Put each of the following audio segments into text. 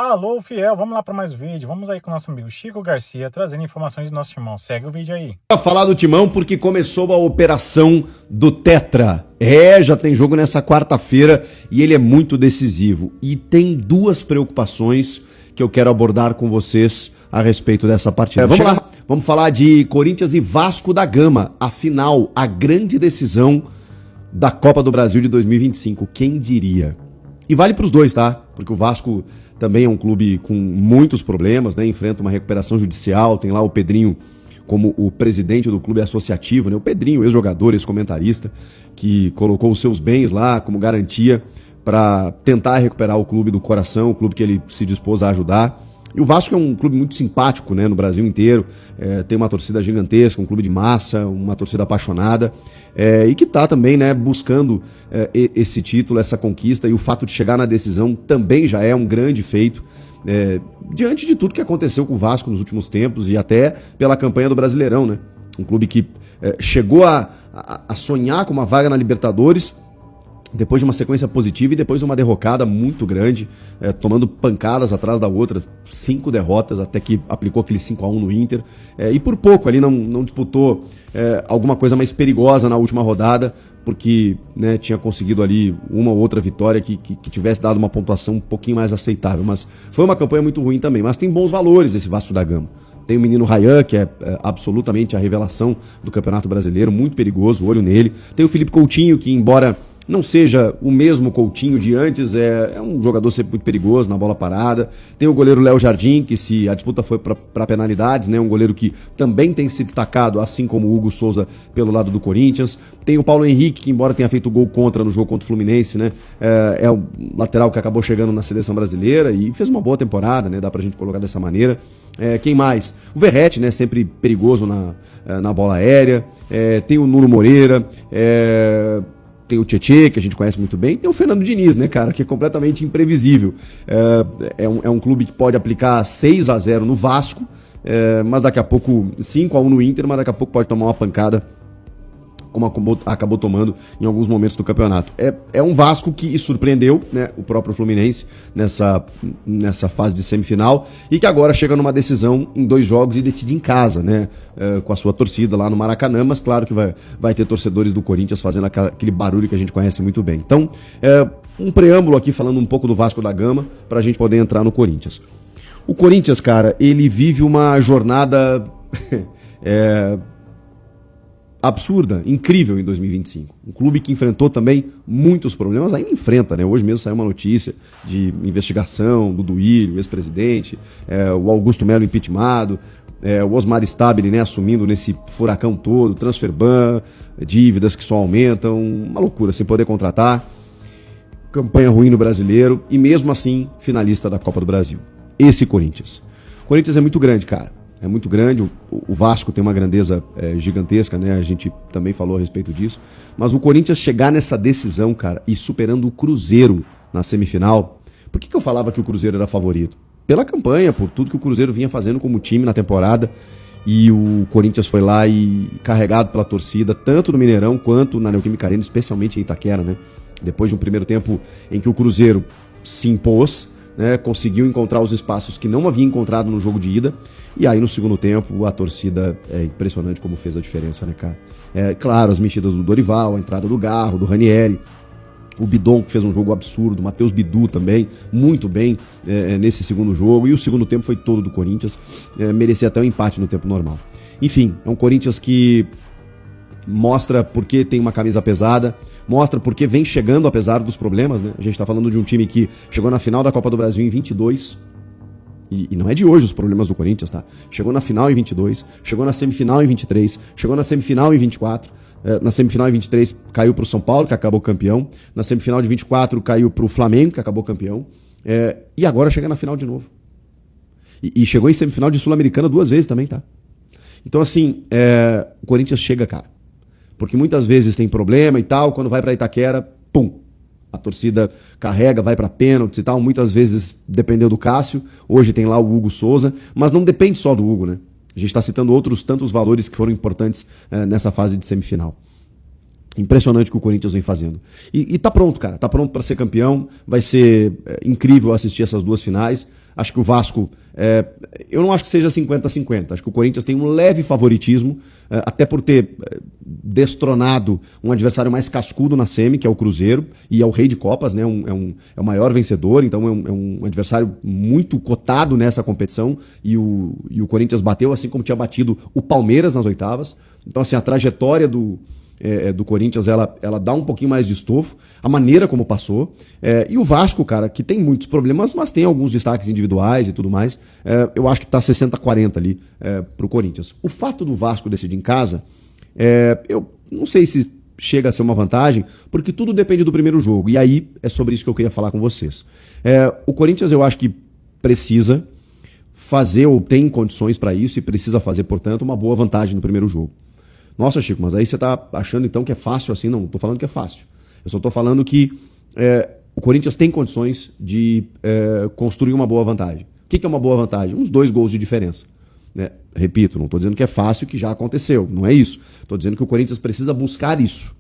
Alô, fiel, vamos lá para mais um vídeo. Vamos aí com o nosso amigo Chico Garcia, trazendo informações do nosso timão. Segue o vídeo aí. Pra falar do Timão porque começou a operação do Tetra. Já tem jogo nessa quarta-feira e ele é muito decisivo. E tem duas preocupações que eu quero abordar com vocês a respeito dessa partida. Vamos lá, vamos falar de Corinthians e Vasco da Gama. A final, a grande decisão da Copa do Brasil de 2025. Quem diria? E vale para os dois, tá? Porque o Vasco também é um clube com muitos problemas, né? Enfrenta uma recuperação judicial, tem lá o Pedrinho como o presidente do clube associativo, né? O Pedrinho, ex-jogador, ex-comentarista, que colocou os seus bens lá como garantia para tentar recuperar o clube do coração, o clube que ele se dispôs a ajudar. E o Vasco é um clube muito simpático, né, no Brasil inteiro, tem uma torcida gigantesca, um clube de massa, uma torcida apaixonada, e que está também, né, buscando esse título, essa conquista, e o fato de chegar na decisão também já é um grande feito, diante de tudo que aconteceu com o Vasco nos últimos tempos e até pela campanha do Brasileirão, né? Um clube que chegou a sonhar com uma vaga na Libertadores, depois de uma sequência positiva e depois de uma derrocada muito grande, tomando pancadas atrás da outra, 5 derrotas, até que aplicou aquele 5-1 no Inter, e por pouco ali não disputou alguma coisa mais perigosa na última rodada, porque, né, tinha conseguido ali uma ou outra vitória que tivesse dado uma pontuação um pouquinho mais aceitável, mas foi uma campanha muito ruim também, mas tem bons valores esse Vasco da Gama. Tem o menino Ryan, que é absolutamente a revelação do Campeonato Brasileiro, muito perigoso, olho nele. Tem o Felipe Coutinho, que embora não seja o mesmo Coutinho de antes, é um jogador sempre muito perigoso na bola parada. Tem o goleiro Léo Jardim, que se a disputa foi para penalidades, né, um goleiro que também tem se destacado, assim como o Hugo Souza pelo lado do Corinthians. Tem o Paulo Henrique, que embora tenha feito gol contra no jogo contra o Fluminense, né, é o lateral que acabou chegando na seleção brasileira e fez uma boa temporada, né, dá pra gente colocar dessa maneira. Quem mais? O Verratti, né, sempre perigoso na bola aérea. Tem o Nuno Moreira, tem o Tietê, que a gente conhece muito bem, tem o Fernando Diniz, né, cara, que é completamente imprevisível. É um clube que pode aplicar 6-0 no Vasco, mas daqui a pouco 5-1 no Inter, mas daqui a pouco pode tomar uma pancada, como acabou tomando em alguns momentos do campeonato. É um Vasco que surpreendeu, né, o próprio Fluminense nessa fase de semifinal e que agora chega numa decisão em 2 jogos e decide em casa, né, com a sua torcida lá no Maracanã, mas claro que vai ter torcedores do Corinthians fazendo aquele barulho que a gente conhece muito bem. Então, um preâmbulo aqui falando um pouco do Vasco da Gama para a gente poder entrar no Corinthians. O Corinthians, cara, ele vive uma jornada absurda, incrível em 2025. Um clube que enfrentou também muitos problemas, ainda enfrenta, né? Hoje mesmo saiu uma notícia de investigação do Duílio, ex-presidente, o Augusto Melo impeachmentado, o Osmar Stabile, né, assumindo nesse furacão todo, transfer ban, dívidas que só aumentam, uma loucura, sem poder contratar, campanha ruim no Brasileiro e mesmo assim finalista da Copa do Brasil. Esse Corinthians. O Corinthians é muito grande, cara. É muito grande, o Vasco tem uma grandeza gigantesca, né? A gente também falou a respeito disso. Mas o Corinthians chegar nessa decisão, cara, e superando o Cruzeiro na semifinal. Por que eu falava que o Cruzeiro era favorito? Pela campanha, por tudo que o Cruzeiro vinha fazendo como time na temporada. E o Corinthians foi lá e carregado pela torcida, tanto no Mineirão quanto na Neoquímica Arena, especialmente em Itaquera, né? Depois de um primeiro tempo em que o Cruzeiro se impôs, né, conseguiu encontrar os espaços que não havia encontrado no jogo de ida, e aí no segundo tempo a torcida é impressionante como fez a diferença, né, cara? Claro, as mexidas do Dorival, a entrada do Garro, do Ranieri, o Bidon, que fez um jogo absurdo, o Matheus Bidu também, muito bem nesse segundo jogo, e o segundo tempo foi todo do Corinthians, merecia até um empate no tempo normal. Enfim, é um Corinthians que mostra porque tem uma camisa pesada, mostra porque vem chegando apesar dos problemas, né? A gente tá falando de um time que chegou na final da Copa do Brasil em 22, e não é de hoje os problemas do Corinthians, tá? Chegou na final em 22, chegou na semifinal em 23, chegou na semifinal em 24, na semifinal em 23 caiu pro São Paulo, que acabou campeão, na semifinal de 24 caiu pro Flamengo, que acabou campeão, e agora chega na final de novo. E chegou em semifinal de Sul-Americana 2 vezes também, tá? Então assim, o Corinthians chega, cara. Porque muitas vezes tem problema e tal, quando vai pra Itaquera, pum, a torcida carrega, vai pra pênaltis e tal, muitas vezes dependeu do Cássio, hoje tem lá o Hugo Souza, mas não depende só do Hugo, né? A gente tá citando outros tantos valores que foram importantes nessa fase de semifinal. Impressionante o que o Corinthians vem fazendo. E tá pronto, cara. Tá pronto para ser campeão. Vai ser incrível assistir essas duas finais. Acho que o Vasco... eu não acho que seja 50-50. Acho que o Corinthians tem um leve favoritismo, até por ter destronado um adversário mais cascudo na semi, que é o Cruzeiro, e é o rei de Copas, né? É o maior vencedor, então é um adversário muito cotado nessa competição. E o Corinthians bateu, assim como tinha batido o Palmeiras nas oitavas. Então, assim, a trajetória do Corinthians, ela dá um pouquinho mais de estofo, a maneira como passou, e o Vasco, cara, que tem muitos problemas, mas tem alguns destaques individuais e tudo mais, eu acho que tá 60-40 ali pro Corinthians. O fato do Vasco decidir em casa, eu não sei se chega a ser uma vantagem, porque tudo depende do primeiro jogo, e aí é sobre isso que eu queria falar com vocês. O Corinthians, eu acho que precisa fazer, ou tem condições para isso, e precisa fazer, portanto, uma boa vantagem no primeiro jogo. Nossa, Chico, mas aí você está achando então que é fácil assim? Não, estou falando que é fácil. Eu só estou falando que o Corinthians tem condições de construir uma boa vantagem. O que é uma boa vantagem? Uns 2 gols de diferença. Né? Repito, não estou dizendo que é fácil, que já aconteceu. Não é isso. Estou dizendo que o Corinthians precisa buscar isso.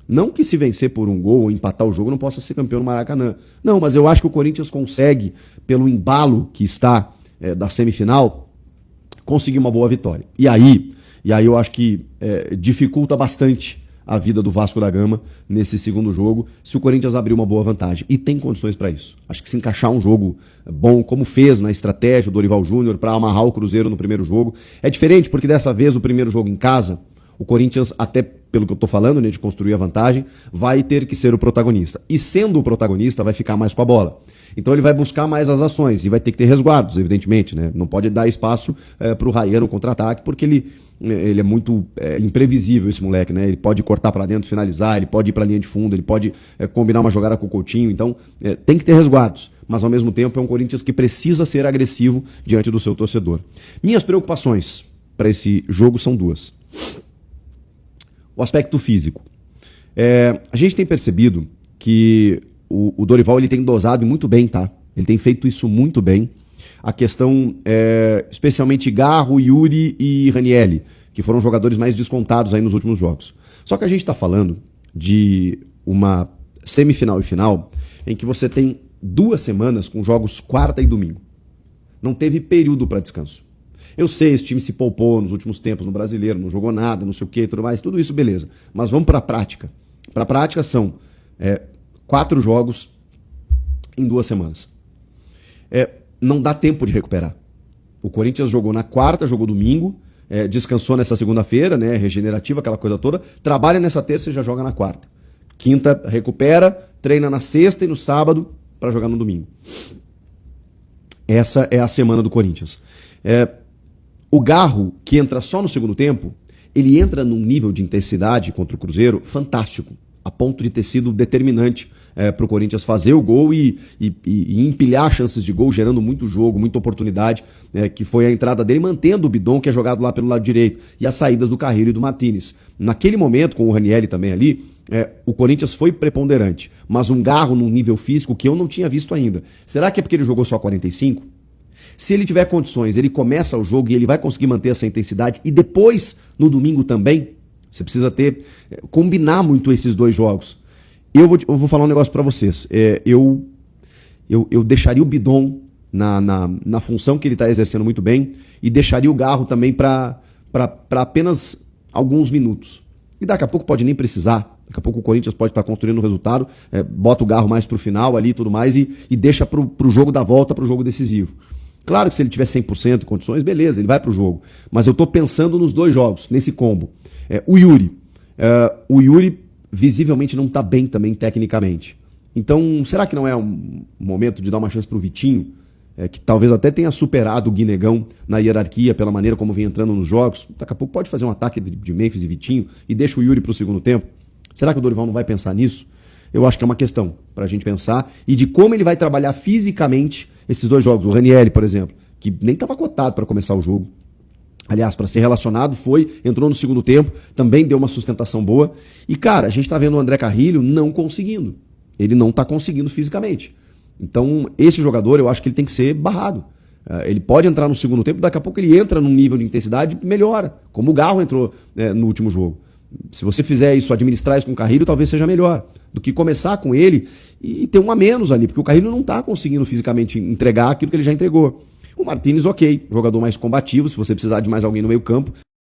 Não que se vencer por um gol ou empatar o jogo não possa ser campeão no Maracanã. Não, mas eu acho que o Corinthians consegue, pelo embalo que está da semifinal, conseguir uma boa vitória. E aí eu acho que dificulta bastante a vida do Vasco da Gama nesse segundo jogo, se o Corinthians abrir uma boa vantagem. E tem condições para isso. Acho que se encaixar um jogo bom, como fez na estratégia do Dorival Júnior para amarrar o Cruzeiro no primeiro jogo. É diferente porque dessa vez o primeiro jogo em casa, o Corinthians, até pelo que eu estou falando, né, de construir a vantagem, vai ter que ser o protagonista. E sendo o protagonista, vai ficar mais com a bola. Então ele vai buscar mais as ações e vai ter que ter resguardos, evidentemente, né? Não pode dar espaço para o Ryan no contra-ataque, porque ele é muito imprevisível, esse moleque, né? Ele pode cortar para dentro, finalizar, ele pode ir para a linha de fundo, ele pode combinar uma jogada com o Coutinho. Então tem que ter resguardos, mas ao mesmo tempo é um Corinthians que precisa ser agressivo diante do seu torcedor. Minhas preocupações para esse jogo são 2. O aspecto físico. A gente tem percebido que o Dorival ele tem dosado muito bem, tá? Ele tem feito isso muito bem. A questão, especialmente Garro, Yuri e Ranieri, que foram jogadores mais descontados aí nos últimos jogos. Só que a gente está falando de uma semifinal e final em que você tem 2 semanas com jogos quarta e domingo. Não teve período para descanso. Eu sei, esse time se poupou nos últimos tempos no Brasileiro, não jogou nada, não sei o que, tudo mais, tudo isso beleza. Mas vamos para a prática. Para a prática são 4 jogos em 2 semanas. Não dá tempo de recuperar. O Corinthians jogou na quarta, jogou domingo, descansou nessa segunda-feira, né, regenerativa, aquela coisa toda, trabalha nessa terça e já joga na quarta. Quinta recupera, treina na sexta e no sábado para jogar no domingo. Essa é a semana do Corinthians. O Garro, que entra só no segundo tempo, ele entra num nível de intensidade contra o Cruzeiro fantástico, a ponto de ter sido determinante para o Corinthians fazer o gol e empilhar chances de gol, gerando muito jogo, muita oportunidade, que foi a entrada dele, mantendo o Bidon, que é jogado lá pelo lado direito, e as saídas do Carrilho e do Martínez. Naquele momento, com o Ranieri também ali, o Corinthians foi preponderante, mas um Garro num nível físico que eu não tinha visto ainda. Será que é porque ele jogou só 45? Se ele tiver condições, ele começa o jogo e ele vai conseguir manter essa intensidade, e depois, no domingo também, você precisa combinar muito esses 2 jogos. Eu vou falar um negócio para vocês. Eu deixaria o Bidon na função que ele está exercendo muito bem e deixaria o Garro também para apenas alguns minutos. E daqui a pouco pode nem precisar. Daqui a pouco o Corinthians pode estar construindo um resultado, bota o Garro mais para o final ali e tudo mais e deixa para o jogo da volta, para o jogo decisivo. Claro que se ele tiver 100% de condições, beleza, ele vai para o jogo. Mas eu estou pensando nos 2 jogos, nesse combo. O Yuri visivelmente não está bem também tecnicamente. Então, será que não é um momento de dar uma chance para o Vitinho, que talvez até tenha superado o Guinegão na hierarquia pela maneira como vem entrando nos jogos? Daqui a pouco pode fazer um ataque de Memphis e Vitinho e deixa o Yuri para o segundo tempo. Será que o Dorival não vai pensar nisso? Eu acho que é uma questão para a gente pensar e de como ele vai trabalhar fisicamente esses 2 jogos. O Ranieri, por exemplo, que nem estava cotado para começar o jogo. Aliás, para ser relacionado, entrou no segundo tempo, também deu uma sustentação boa. E, cara, a gente está vendo o André Carrilho não conseguindo. Ele não está conseguindo fisicamente. Então, esse jogador, eu acho que ele tem que ser barrado. Ele pode entrar no segundo tempo, daqui a pouco ele entra num nível de intensidade e melhora, como o Garro entrou no último jogo. Se você fizer isso, administrar isso com o Carrilho, talvez seja melhor do que começar com ele e ter um a menos ali, porque o Carrilho não está conseguindo fisicamente entregar aquilo que ele já entregou. O Martínez, ok, jogador mais combativo, se você precisar de mais alguém no meio campo,